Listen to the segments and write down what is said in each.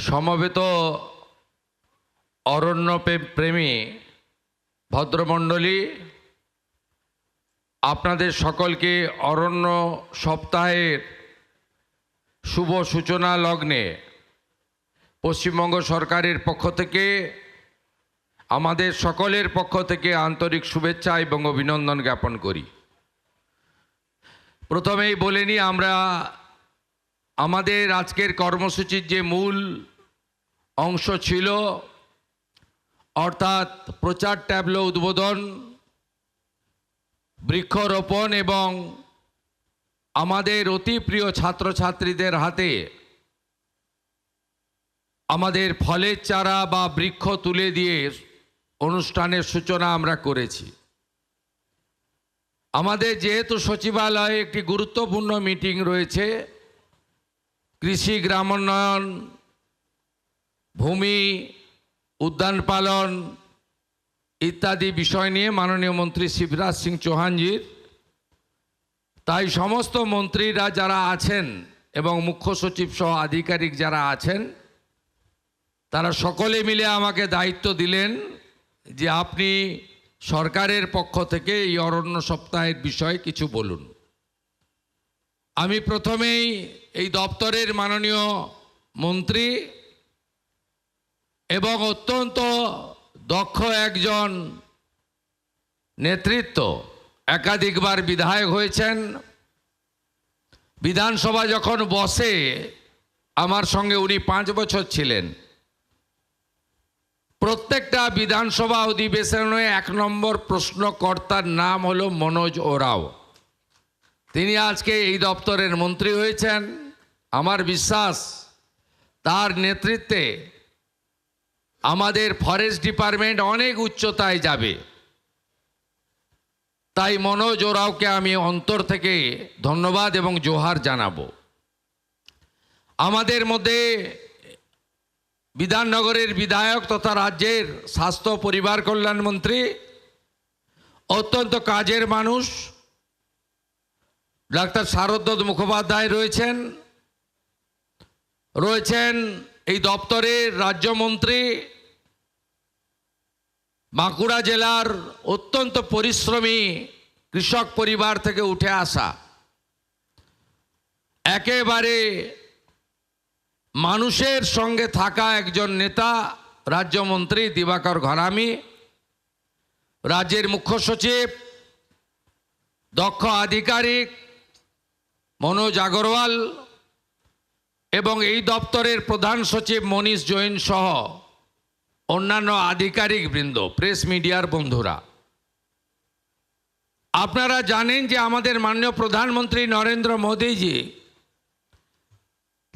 সমবেত অরণ্য প্রেমী ভদ্রমণ্ডলী, আপনাদের সকলকে অরণ্য সপ্তাহের শুভ সূচনা লগ্নে পশ্চিমবঙ্গ সরকারের পক্ষ থেকে আমাদের সকলের পক্ষ থেকে আন্তরিক শুভেচ্ছা এবং অভিনন্দন জ্ঞাপন করি। প্রথমেই বলে নিই, আমরা আমাদের আজকের কর্মসূচির যে মূল অংশ ছিল, অর্থাৎ প্রচার ট্যাবলো উদ্বোধন, বৃক্ষরোপণ এবং আমাদের অতি প্রিয় ছাত্রছাত্রীদের হাতে আমাদের ফলের চারা বা বৃক্ষ তুলে দিয়ে অনুষ্ঠানের সূচনা আমরা করেছি। আমাদের যেহেতু সচিবালয়ে একটি গুরুত্বপূর্ণ মিটিং রয়েছে, কৃষি, গ্রামোন্নয়ন, ভূমি, উদ্যান পালন ইত্যাদি বিষয় নিয়ে মাননীয় মন্ত্রী শিবরাজ সিং চৌহানজির, তাই সমস্ত মন্ত্রীরা যারা আছেন এবং মুখ্য সচিব সহ আধিকারিক যারা আছেন, তারা সকলে মিলে আমাকে দায়িত্ব দিলেন যে আপনি সরকারের পক্ষ থেকে এই অরণ্য সপ্তাহের বিষয়ে কিছু বলুন। আমি প্রথমেই এই দপ্তরের মাননীয় মন্ত্রী এবং অত্যন্ত দক্ষ একজন নেতৃত্ব, একাধিকবার বিধায়ক হয়েছেন, বিধানসভা যখন বসে আমার সঙ্গে উনি 5 বছর ছিলেন। প্রত্যেকটা বিধানসভা অধিবেশনে 1 নম্বর প্রশ্নকর্তার নাম হলো মনোজ ওরাও। তিনি আজকে এই দপ্তরের মন্ত্রী হয়েছেন। আমার বিশ্বাস তার নেতৃত্বে আমাদের ফরেস্ট ডিপার্টমেন্ট অনেক উচ্চতায় যাবে। তাই মনোজ ওরাওকে আমি অন্তর থেকে ধন্যবাদ এবং জোহার জানাবো। আমাদের মধ্যে বিধাননগরের বিধায়ক তথা রাজ্যের স্বাস্থ্য পরিবার কল্যাণ মন্ত্রী, অত্যন্ত কাজের মানুষ ডাক্তার শারদ মুখোপাধ্যায় রয়েছেন এই দপ্তরের রাজ্যমন্ত্রী, বাঁকুড়া জেলার অত্যন্ত পরিশ্রমী কৃষক পরিবার থেকে উঠে আসা একেবারে মানুষের সঙ্গে থাকা একজন নেতা রাজ্যমন্ত্রী দিবাকর ঘরামি, রাজ্যের মুখ্য সচিব দক্ষ আধিকারিক মনোজ আগরওয়াল এবং এই দপ্তরের প্রধান সচিব মনীষ জৈন সহ অন্যান্য আধিকারিক বৃন্দ, প্রেস মিডিয়ার বন্ধুরা, আপনারা জানেন যে আমাদের মাননীয় প্রধানমন্ত্রী নরেন্দ্র মোদীজি,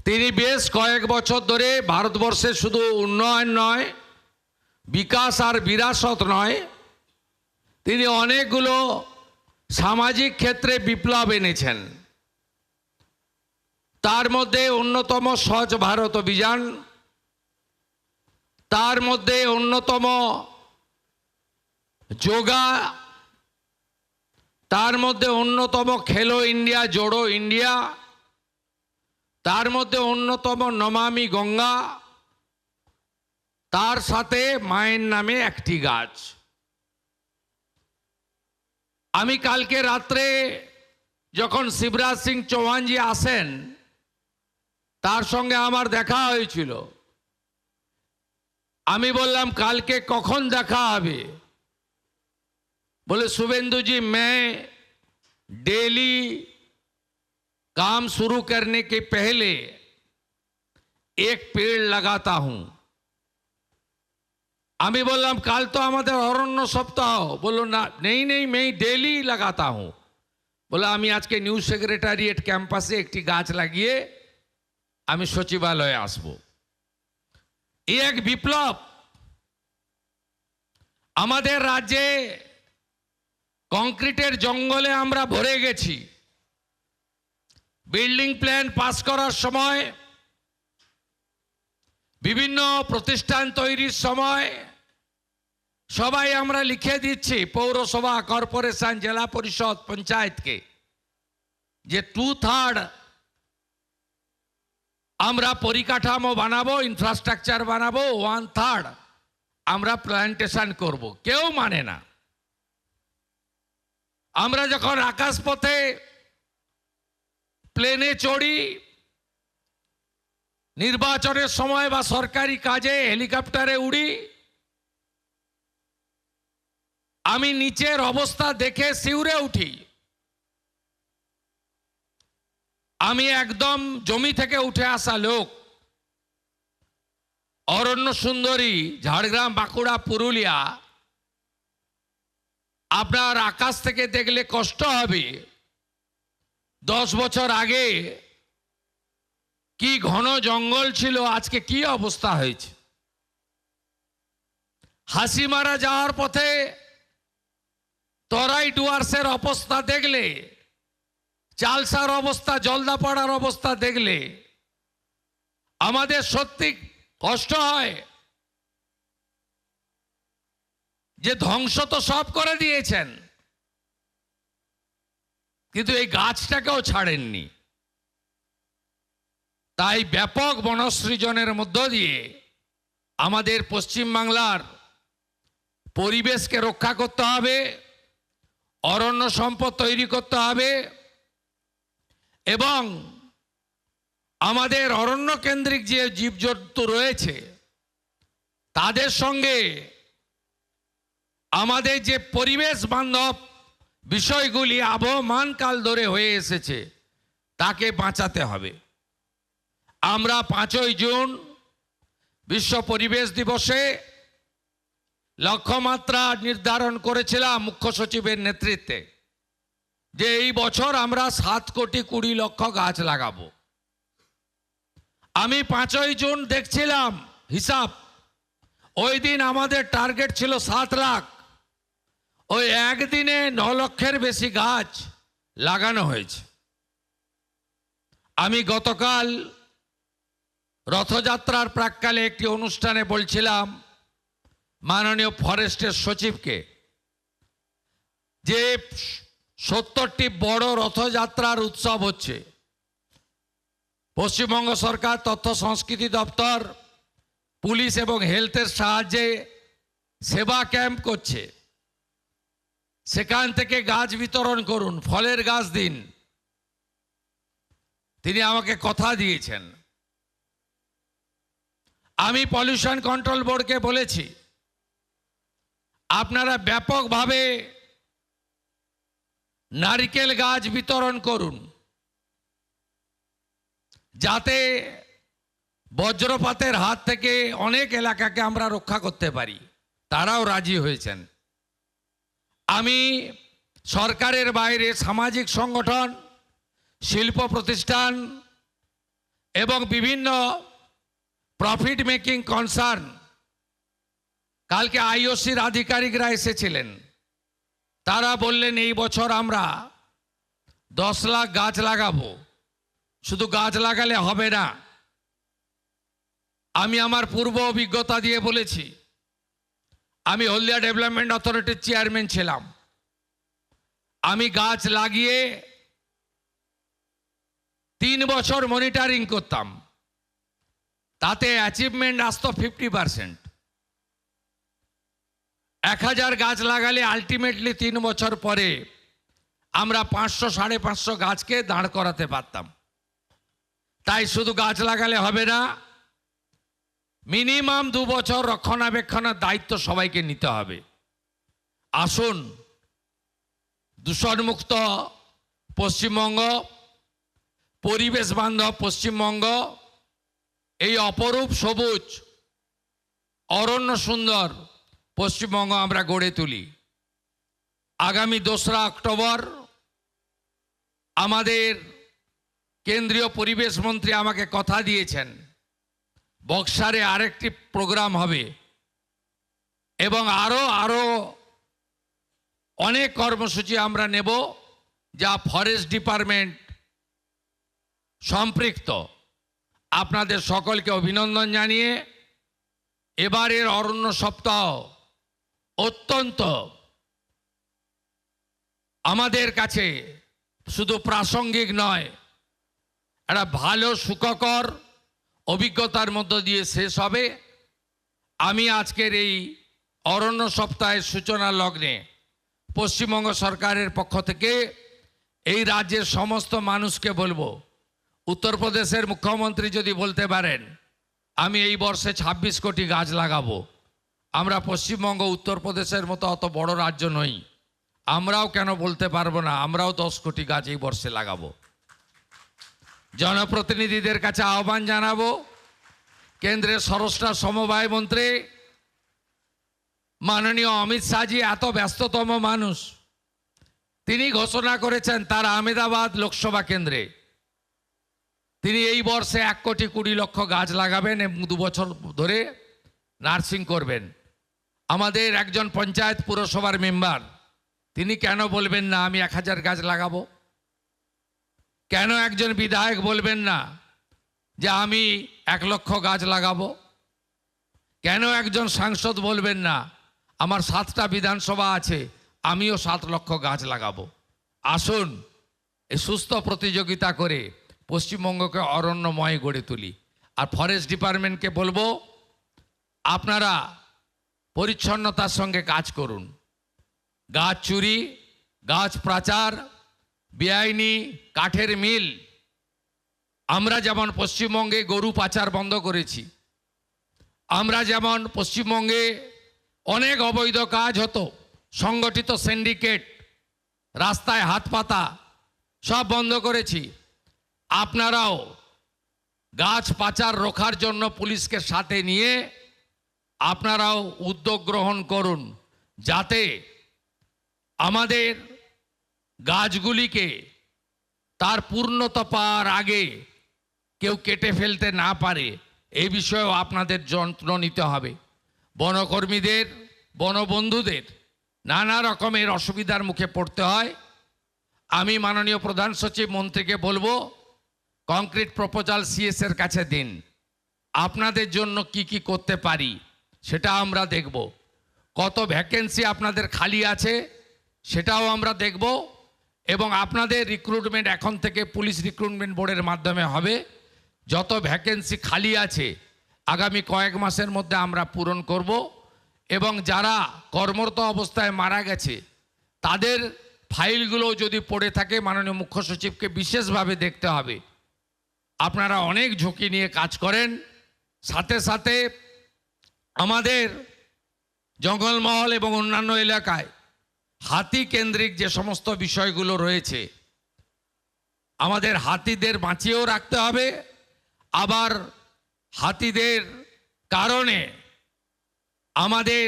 তিনি বেশ কয়েক বছর ধরে ভারতবর্ষে শুধু উন্নয়ন নয়, বিকাশ আর বিরাসত নয়, তিনি অনেকগুলো সামাজিক ক্ষেত্রে বিপ্লব এনেছেন। তার মধ্যে অন্যতম স্বচ্ছ ভারত অভিযান, তার মধ্যে অন্যতম যোগা, তার মধ্যে অন্যতম খেলো ইন্ডিয়া, জোড়ো ইন্ডিয়া, তার মধ্যে অন্যতম নমামি গঙ্গা, তার সাথে মায়ের নামে একটি গাছ। আমি কালকে রাত্রে যখন শিবরাজ সিং চৌহানজি আসেন, তার সঙ্গে আমার দেখা হয়েছিল। আমি বললাম, কালকে কখন দেখা হবে? बोले शुभेंदु जी, मैं डेली काम शुरू करने के पहले एक पेड़ लगाता हूं। আমি বললাম, কাল তো আমাদের অরণ্য সপ্তাহ। বললো না, নেই मैं डेली लगाता हूं। বলে আমি আজকে নিউ সেক্রেটারিয়েট ক্যাম্পাসে একটি গাছ লাগিয়ে আমি সচিবালয়ে আসব। এই এক বিপ্লব। আমাদের রাজ্যে কংক্রিটের জঙ্গলে আমরা ভরে গেছি। বিল্ডিং প্ল্যান পাস করার সময়, বিভিন্ন প্রতিষ্ঠান তৈরির সময় সবাই আমরা লিখে দিচ্ছি পৌরসভা, কর্পোরেশন, জেলা পরিষদ, পঞ্চায়েতকে, যে 2/3 আমরা পরিকাঠামো বানাবো, ইনফ্রাস্ট্রাকচার বানাবো, 1/3 আমরা প্ল্যান্টেশন করব, কেউ মানে না। আমরা যখন আকাশপথে প্লেনে চড়ি, নির্বাচনের সময় বা সরকারি কাজে হেলিকপ্টারে উড়ি, আমি নিচের অবস্থা দেখে শিউরে উঠি। আমি একদম জমি থেকে উঠে আসা লোক। অরণ্য সুন্দরী, ঝাড়গ্রাম, বাঁকুড়া, পুরুলিয়া, আপনার আকাশ থেকে দেখলে কষ্ট হবে। 10 বছর আগে কি ঘন জঙ্গল ছিল, আজকে কি অবস্থা হয়েছে। হাসিমারা যাওয়ার পথে তরাই ডুয়ার্সের অবস্থা দেখলে, চালসার অবস্থা, জলদাপাড়ার অবস্থা দেখলে আমাদের সত্যি কষ্ট হয় যে ধ্বংস তো সব করে দিয়েছেন, কিন্তু এই গাছটাকেও ছাড়েননি। তাই ব্যাপক বনসৃজনের মধ্য দিয়ে আমাদের পশ্চিমবাংলার পরিবেশকে রক্ষা করতে হবে, অরণ্য সম্পদ তৈরি করতে হবে এবং আমাদের অরণ্য কেন্দ্রিক যে জীবজন্তু রয়েছে তাদের সঙ্গে আমাদের যে পরিবেশ বান্ধব বিষয়গুলি আবহমানকাল ধরে হয়ে এসেছে তাকে বাঁচাতে হবে। আমরা 5ই জুন বিশ্ব পরিবেশ দিবসে লক্ষ্যমাত্রা নির্ধারণ করেছিলাম মুখ্য সচিবের নেতৃত্বে যে এই বছর আমরা 7,20,00,000 গাছ লাগাবো। আমি 5ই জুন দেখছিলাম হিসাব, ওই দিন আমাদের টার্গেট ছিল 7 লাখ। ওই একদিনে 9 লক্ষের বেশি গাছ লাগানো হয়েছে। আমি গতকাল রথযাত্রার প্রাক্কালে একটি অনুষ্ঠানে বলছিলাম মাননীয় ফরেস্টের সচিবকে যে 70টি বড় রথযাত্রার উৎসব হচ্ছে। পশ্চিমবঙ্গ সরকার তথ্য সংস্কৃতি দপ্তর, পুলিশ এবং হেলথের সাহায্যে সেবা ক্যাম্প করছে। সেখান থেকে গাছ বিতরণ করুন, ফলের গাছ দিন। তিনি আমাকে কথা দিয়েছেন। আমি পলিউশন কন্ট্রোল বোর্ডকে বলেছি আপনারা ব্যাপকভাবে নারকেল গাছ বিতরণ করুন যাতে বজ্রপাতের হাত থেকে অনেক এলাকাকে আমরা রক্ষা করতে পারি। তারাও রাজি হয়েছেন। আমি সরকারের বাইরে সামাজিক সংগঠন, শিল্প প্রতিষ্ঠান এবং বিভিন্ন প্রফিট মেকিং কনসার্ন, কালকে আইওসির আধিকারিকরা এসেছিলেন, তারা বললেন এই বছর আমরা 10 লাখ গাছ লাগাবো। শুধু গাছ লাগালে হবে না, আমি আমার পূর্ব অভিজ্ঞতা দিয়ে বলেছি। আমি হলদিয়া ডেভেলপমেন্ট অথরিটির চেয়ারম্যান ছিলাম। আমি গাছ লাগিয়ে 3 বছর মনিটরিং করতাম, তাতে অ্যাচিভমেন্ট আসতো 50%। 1000 গাছ লাগালে আলটিমেটলি 3 বছর পরে আমরা 500-550 গাছকে দাঁড় করাতে পারতাম। তাই শুধু গাছ লাগালে হবে না, মিনিমাম 2 বছর রক্ষণাবেক্ষণের দায়িত্ব সবাইকে নিতে হবে। আসুন দূষণমুক্ত পশ্চিমবঙ্গ, পরিবেশ বান্ধব পশ্চিমবঙ্গ, এই অপরূপ সবুজ অরণ্য সুন্দর পশ্চিমবঙ্গ আমরা গড়ে তুলি। আগামী 2রা অক্টোবর আমাদের কেন্দ্রীয় পরিবেশ মন্ত্রী আমাকে কথা দিয়েছেন বক্সারে আরেকটি প্রোগ্রাম হবে এবং আরো অনেক কর্মসূচি আমরা নেব যা ফরেস্ট ডিপার্টমেন্ট সম্পৃক্ত। আপনাদের সকলকে অভিনন্দন জানিয়ে এবারের অরণ্য সপ্তাহ অত্যন্ত আমাদের কাছে শুধু প্রাসঙ্গিক নয়, একটা ভালো সুখকর অভিজ্ঞতার মধ্য দিয়ে শেষ হবে। আমি আজকের এই অরণ্য সপ্তাহের সূচনা লগ্নে পশ্চিমবঙ্গ সরকারের পক্ষ থেকে এই রাজ্যের সমস্ত মানুষকে বলবো, উত্তরপ্রদেশের মুখ্যমন্ত্রী যদি বলতে পারেন আমি এই বর্ষে 26 কোটি গাছ লাগাবো, আমরা পশ্চিমবঙ্গ উত্তরপ্রদেশের মতো অত বড় রাজ্য নই, আমরাও কেন বলতে পারবো না, আমরাও 10 কোটি গাছ এই বর্ষে লাগাবো। জনপ্রতিনিধিদের কাছে আহ্বান জানাবো, কেন্দ্রের স্বরাষ্ট্র সমবায় মন্ত্রী মাননীয় অমিত শাহজি এত ব্যস্ততম মানুষ, তিনি ঘোষণা করেছেন তার আহমেদাবাদ লোকসভা কেন্দ্রে তিনি এই বর্ষে 1,20,00,000 গাছ লাগাবেন এবং 2 বছর ধরে নার্সিং করবেন। আমাদের একজন পঞ্চায়েত পুরসভার মেম্বার তিনি কেন বলবেন না আমি 1000 গাছ লাগাবো? কেন একজন বিধায়ক বলবেন না যে আমি 1 লক্ষ গাছ লাগাবো? কেন একজন সাংসদ বলবেন না আমার 7টা বিধানসভা আছে আমিও 7 লক্ষ গাছ লাগাবো? আসুন এই সুস্থ প্রতিযোগিতা করে পশ্চিমবঙ্গকে অরণ্যময় গড়ে তুলি। আর ফরেস্ট ডিপার্টমেন্টকে বলবো আপনারা পরিচ্ছন্নতার সঙ্গে কাজ করুন। গাছ চুরি, গাছ পাচার, বেআইনি কাঠের মিল, আমরা যেমন পশ্চিমবঙ্গে গরু পাচার বন্ধ করেছি, আমরা যেমন পশ্চিমবঙ্গে অনেক অবৈধ কাজ হতো, সংগঠিত সিন্ডিকেট, রাস্তায় হাত পাতা সব বন্ধ করেছি, আপনারাও গাছ পাচার রোখার জন্য পুলিশকে সাথে নিয়ে আপনারাও উদ্যোগ গ্রহণ করুন, যাতে আমাদের গাছগুলিকে তার পূর্ণতা পাওয়ার আগে কেউ কেটে ফেলতে না পারে। এই বিষয়েও আপনাদের যত্ন নিতে হবে। বনকর্মীদের, বনবন্ধুদের নানা রকমের অসুবিধার মুখে পড়তে হয়। আমি মাননীয় প্রধান সচিব মন্ত্রীকে বলবো কংক্রিট প্রপোজাল সিএসের কাছে দিন, আপনাদের জন্য কি কি করতে পারি সেটা আমরা দেখব। কত ভ্যাকেন্সি আপনাদের খালি আছে সেটাও আমরা দেখব, এবং আপনাদের রিক্রুটমেন্ট এখন থেকে পুলিশ রিক্রুটমেন্ট বোর্ডের মাধ্যমে হবে। যত ভ্যাকেন্সি খালি আছে আগামী কয়েক মাসের মধ্যে আমরা পূরণ করব, এবং যারা কর্মরত অবস্থায় মারা গেছে তাদের ফাইলগুলো যদি পড়ে থাকে মাননীয় মুখ্য সচিবকে বিশেষভাবে দেখতে হবে। আপনারা অনেক ঝুঁকি নিয়ে কাজ করেন, সাথে সাথে আমাদের জঙ্গলমহল এবং অন্যান্য এলাকায় হাতি কেন্দ্রিক যে সমস্ত বিষয়গুলো রয়েছে আমাদের হাতিদের বাঁচিয়েও রাখতে হবে। আবার হাতিদের কারণে আমাদের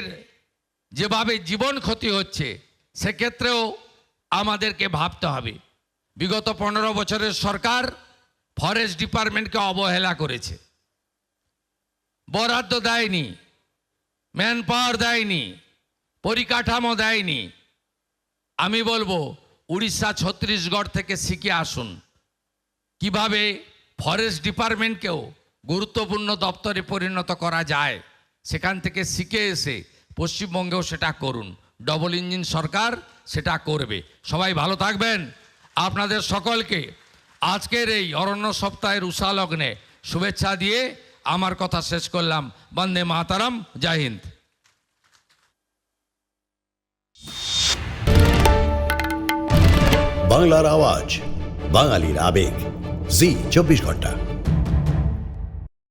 যেভাবে জীবন ক্ষতি হচ্ছে সেক্ষেত্রেও আমাদেরকে ভাবতে হবে। বিগত 15 বছরের সরকার ফরেস্ট ডিপার্টমেন্টকে অবহেলা করেছে, বরাদ্দ দেয়নি, ম্যান পাওয়ার দেয়নি, পরিকাঠামো দেয়নি। আমি বলবো উড়িষ্যা, ছত্তিশগড় থেকে শিখে আসুন কিভাবে ফরেস্ট ডিপার্টমেন্টকেও গুরুত্বপূর্ণ দপ্তরে পরিণত করা যায়। সেখান থেকে শিখে এসে পশ্চিমবঙ্গেও সেটা করুন। ডবল ইঞ্জিন সরকার সেটা করবে। সবাই ভালো থাকবেন। আপনাদের সকলকে আজকের এই অরণ্য সপ্তাহের উষা লগ্নে শুভেচ্ছা দিয়ে আমার কথা শেষ করলাম। বন্দে মাতরম, জয় হিন্দ। বাংলার আওয়াজ, বাঙালির আবেগ, জি 24 ঘন্টা।